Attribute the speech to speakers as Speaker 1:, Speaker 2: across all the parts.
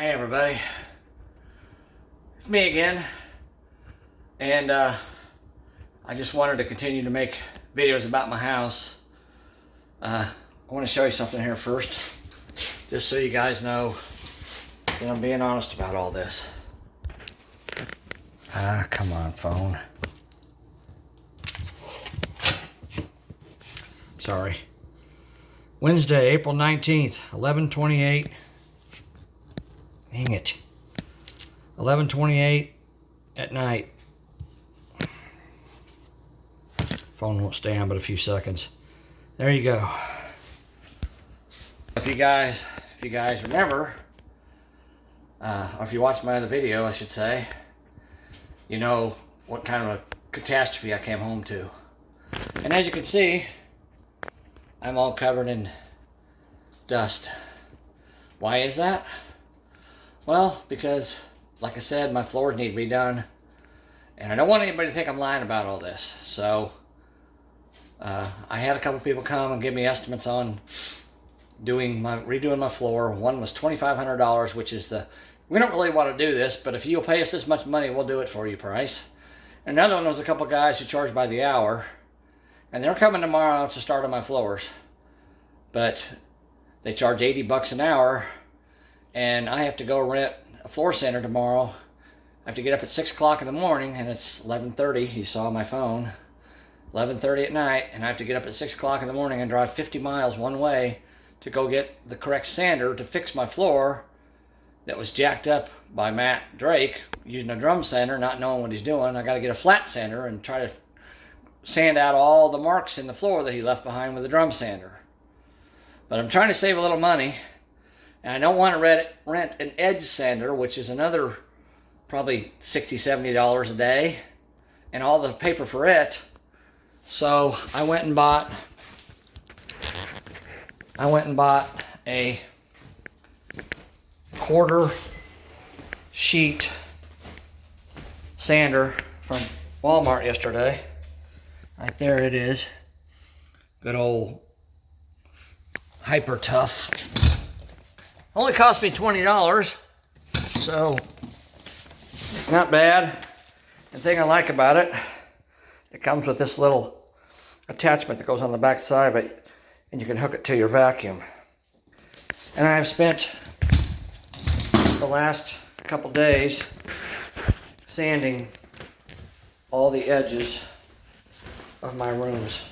Speaker 1: Hey everybody, it's me again, and I just wanted to continue to make videos about my house. I want to show you something here first, just so you guys know that I'm being honest about all this. Come on, phone. Sorry. Wednesday, April 19th, 11:28. Dang it. 11:28 at night. Phone won't stay on but a few seconds. There you go. If you guys remember, or if you watched my other video, I should say, you know what kind of a catastrophe I came home to. And as you can see, I'm all covered in dust. Why is that? Well, because, like I said, my floors need to be done, and I don't want anybody to think I'm lying about all this. So, I had a couple people come and give me estimates on redoing my floor. One was $2,500, which is we don't really want to do this, but if you'll pay us this much money, we'll do it for you price. Another one was a couple guys who charge by the hour, and they're coming tomorrow to start on my floors, but they charge $80 an hour. And I have to go rent a floor sander tomorrow. I have to get up at 6 o'clock in the morning, and it's 11:30. You saw my phone. 11:30 at night, and I have to get up at 6 o'clock in the morning and drive 50 miles one way to go get the correct sander to fix my floor that was jacked up by Matt Drake using a drum sander, not knowing what he's doing. I got to get a flat sander and try to sand out all the marks in the floor that he left behind with a drum sander. But I'm trying to save a little money. And I don't want to rent an edge sander, which is another probably $60, $70 a day, and all the paper for it. So I went and bought a quarter sheet sander from Walmart yesterday. Right there it is. Good old Hyper Tough. Only cost me $20, so not bad. The thing I like about it, it comes with this little attachment that goes on the back side of it, and you can hook it to your vacuum. And I've spent the last couple days sanding all the edges of my rooms.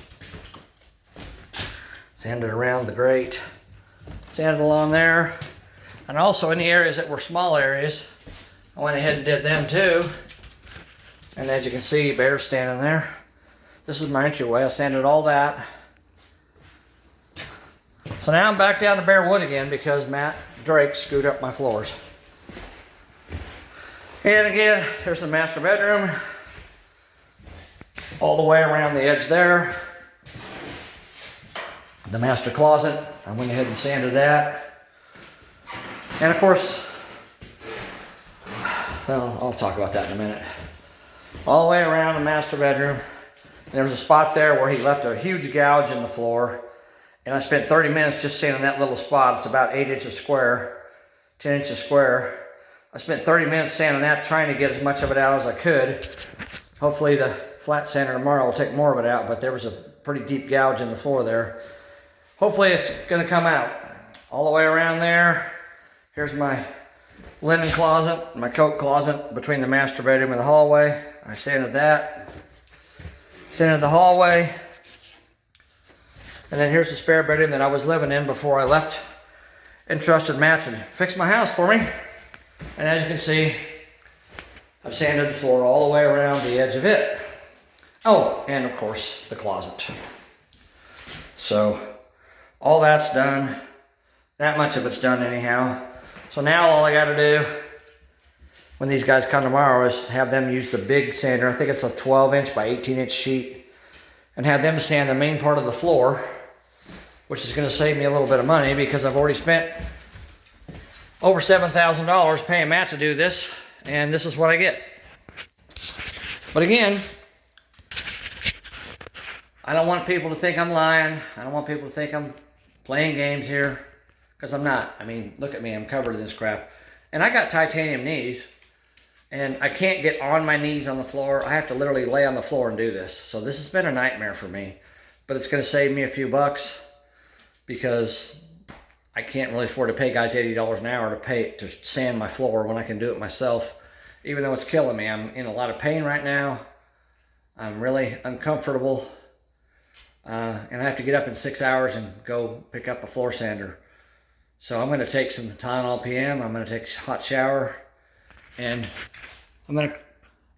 Speaker 1: Sanded around the grate, sanded along there, and also in the areas that were small areas, I went ahead and did them too. And as you can see, Bear's standing there. This is my entryway. I sanded all that. So now I'm back down to bare wood again because Matt Drake screwed up my floors. And again, there's the master bedroom. All the way around the edge there. The master closet, I went ahead and sanded that. And of course, well, I'll talk about that in a minute. All the way around the master bedroom. And there was a spot there where he left a huge gouge in the floor. And I spent 30 minutes just sanding that little spot. It's about 8 inches square, 10 inches square. I spent 30 minutes sanding that, trying to get as much of it out as I could. Hopefully the flat sander tomorrow will take more of it out, but there was a pretty deep gouge in the floor there. Hopefully it's going to come out. All the way around there. Here's my linen closet, my coat closet between the master bedroom and the hallway. I sanded that. Sanded the hallway. And then here's the spare bedroom that I was living in before I left. Entrusted Matt to fix my house for me. And as you can see, I've sanded the floor all the way around the edge of it. Oh, and of course, the closet. So, all that's done. That much of it's done anyhow. So now all I gotta do when these guys come tomorrow is have them use the big sander. I think it's a 12-inch by 18-inch sheet, and have them sand the main part of the floor, which is gonna save me a little bit of money because I've already spent over $7,000 paying Matt to do this, and this is what I get. But again, I don't want people to think I'm lying. I don't want people to think I'm playing games here, because I'm not. I mean, look at me, I'm covered in this crap. And I got titanium knees, and I can't get on my knees on the floor. I have to literally lay on the floor and do this. So this has been a nightmare for me, but it's going to save me a few bucks because I can't really afford to pay guys $80 an hour to sand my floor when I can do it myself. Even though it's killing me, I'm in a lot of pain right now. I'm really uncomfortable, and I have to get up in 6 hours and go pick up a floor sander. So I'm going to take some Tylenol PM. I'm going to take a hot shower, and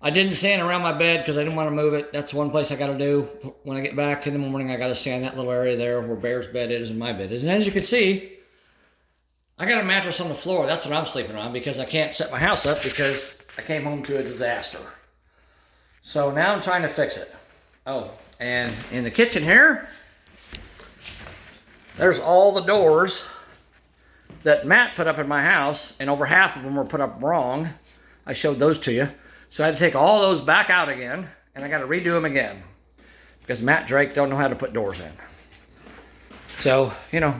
Speaker 1: I didn't sand around my bed because I didn't want to move it. That's one place I got to do. When I get back in the morning, I got to sand that little area there where Bear's bed is and my bed is. And as you can see, I got a mattress on the floor. That's what I'm sleeping on because I can't set my house up because I came home to a disaster. So now I'm trying to fix it. Oh, and in the kitchen here, there's all the doors that Matt put up in my house, and over half of them were put up wrong. I showed those to you. So I had to take all those back out again, and I got to redo them again because Matt Drake don't know how to put doors in. So, you know,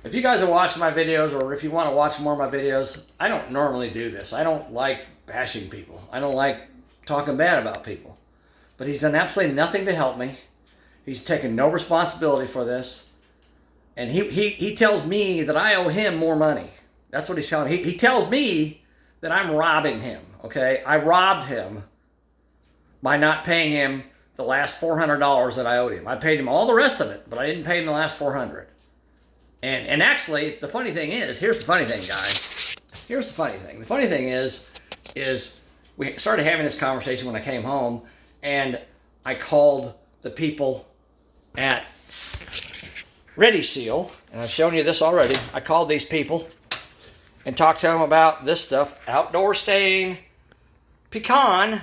Speaker 1: if you guys are watching my videos, or if you want to watch more of my videos, I don't normally do this. I don't like bashing people. I don't like talking bad about people. But he's done absolutely nothing to help me. He's taken no responsibility for this. And he tells me that I owe him more money. That's what he's telling me. He tells me that I'm robbing him, okay? I robbed him by not paying him the last $400 that I owed him. I paid him all the rest of it, but I didn't pay him the last $400. And actually, the funny thing is, here's the funny thing, guys. Here's the funny thing. The funny thing is we started having this conversation when I came home, and I called the people at Ready Seal, and I've shown you this already. I called these people and talked to them about this stuff. Outdoor stain, pecan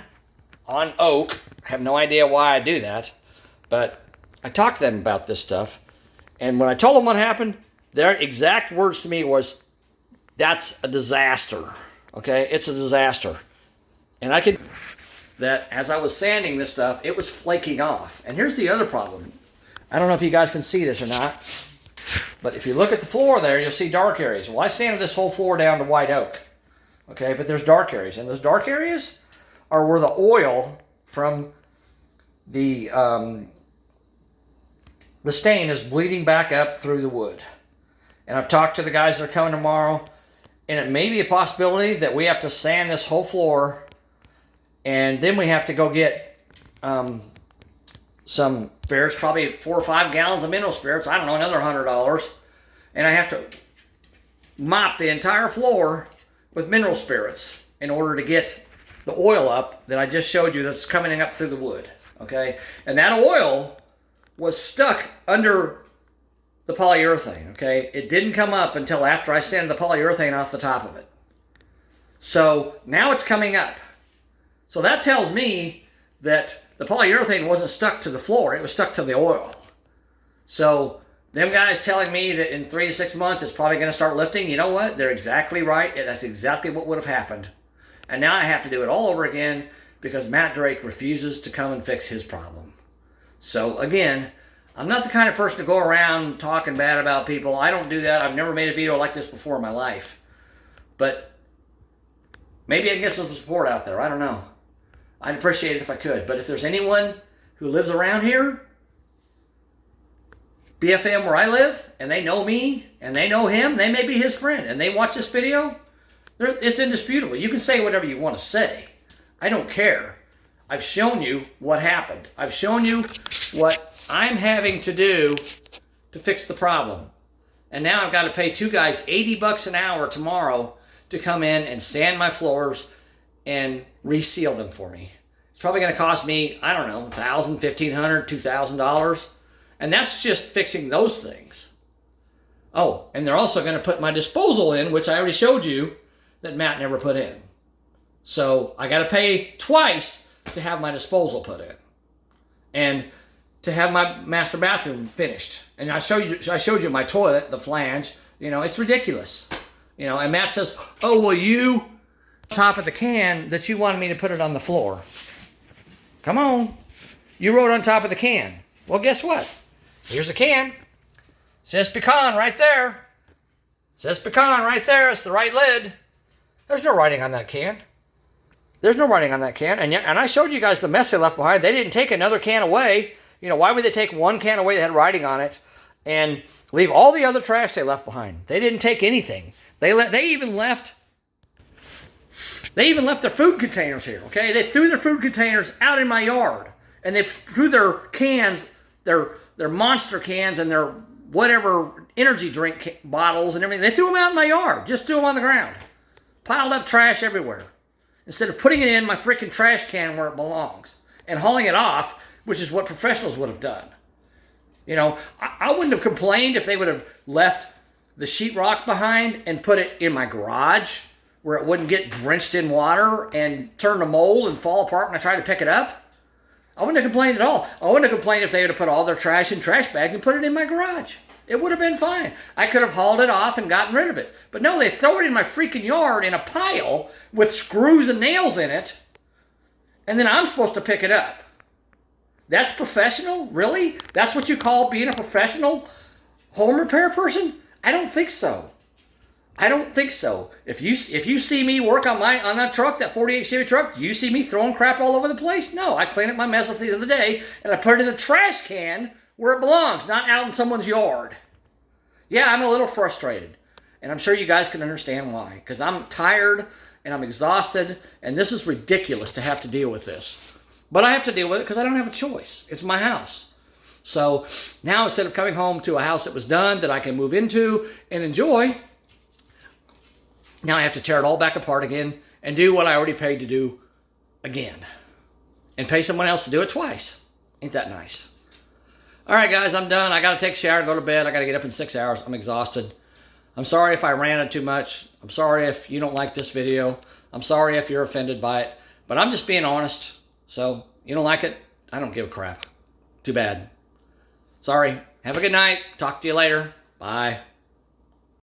Speaker 1: on oak. I have no idea why I do that, but I talked to them about this stuff. And when I told them what happened, their exact words to me was, that's a disaster. Okay, it's a disaster. And I could, that as I was sanding this stuff, it was flaking off. And here's the other problem. I don't know if you guys can see this or not, but if you look at the floor there, you'll see dark areas. Well, I sanded this whole floor down to white oak. Okay, but there's dark areas. And those dark areas are where the oil from the stain is bleeding back up through the wood. And I've talked to the guys that are coming tomorrow, and it may be a possibility that we have to sand this whole floor, and then we have to go get some spirits, probably 4 or 5 gallons of mineral spirits, I don't know, another $100, and I have to mop the entire floor with mineral spirits in order to get the oil up that I just showed you that's coming up through the wood, okay? And that oil was stuck under the polyurethane, okay? It didn't come up until after I sanded the polyurethane off the top of it. So now it's coming up. So that tells me that the polyurethane wasn't stuck to the floor, it was stuck to the oil. So them guys telling me that in 3 to 6 months it's probably going to start lifting, you know what? They're exactly right. That's exactly what would have happened. And now I have to do it all over again because Matt Drake refuses to come and fix his problem. So again, I'm not the kind of person to go around talking bad about people. I don't do that. I've never made a video like this before in my life. But maybe I can get some support out there. I don't know. I'd appreciate it if I could. But if there's anyone who lives around here, BFM where I live, and they know me, and they know him, they may be his friend, and they watch this video, it's indisputable. You can say whatever you want to say. I don't care. I've shown you what happened. I've shown you what I'm having to do to fix the problem. And now I've got to pay 2 guys $80 an hour tomorrow to come in and sand my floors and reseal them for me. It's probably going to cost me, I don't know, $1,000, $1,500, $2,000. And that's just fixing those things. Oh, and they're also going to put my disposal in, which I already showed you that Matt never put in. So I got to pay twice to have my disposal put in. And to have my master bathroom finished. And I showed you my toilet, the flange. You know, it's ridiculous. You know, and Matt says, oh, well, you top of the can that you wanted me to put it on the floor. Come on. You wrote on top of the can. Well, guess what? Here's a can. Says pecan right there. says pecan right there. It's the right lid. There's no writing on that can. There's no writing on that can. And I showed you guys the mess they left behind. They didn't take another can away. You know, why would they take one can away that had writing on it and leave all the other trash they left behind? They didn't take anything. They even left their food containers here, okay? They threw their food containers out in my yard. And they threw their cans, their Monster cans and their whatever energy drink bottles and everything. They threw them out in my yard. Just threw them on the ground. Piled up trash everywhere. Instead of putting it in my freaking trash can where it belongs and hauling it off, which is what professionals would have done. You know, I wouldn't have complained if they would have left the sheetrock behind and put it in my garage where it wouldn't get drenched in water and turn to mold and fall apart when I try to pick it up. I wouldn't have complained at all. I wouldn't have complained if they would have put all their trash in trash bags and put it in my garage. It would have been fine. I could have hauled it off and gotten rid of it. But no, they throw it in my freaking yard in a pile with screws and nails in it, and then I'm supposed to pick it up. That's professional? Really? That's what you call being a professional home repair person? I don't think so. I don't think so. If you see me work on that truck, that 48 Chevy truck, do you see me throwing crap all over the place? No, I clean up my mess at the end of the day, and I put it in the trash can where it belongs, not out in someone's yard. Yeah, I'm a little frustrated, and I'm sure you guys can understand why, because I'm tired, and I'm exhausted, and this is ridiculous to have to deal with this. But I have to deal with it because I don't have a choice. It's my house. So now instead of coming home to a house that was done, that I can move into and enjoy, now I have to tear it all back apart again and do what I already paid to do again. And pay someone else to do it twice. Ain't that nice? All right, guys, I'm done. I got to take a shower and go to bed. I got to get up in 6 hours. I'm exhausted. I'm sorry if I ranted too much. I'm sorry if you don't like this video. I'm sorry if you're offended by it. But I'm just being honest. So, you don't like it? I don't give a crap. Too bad. Sorry. Have a good night. Talk to you later. Bye.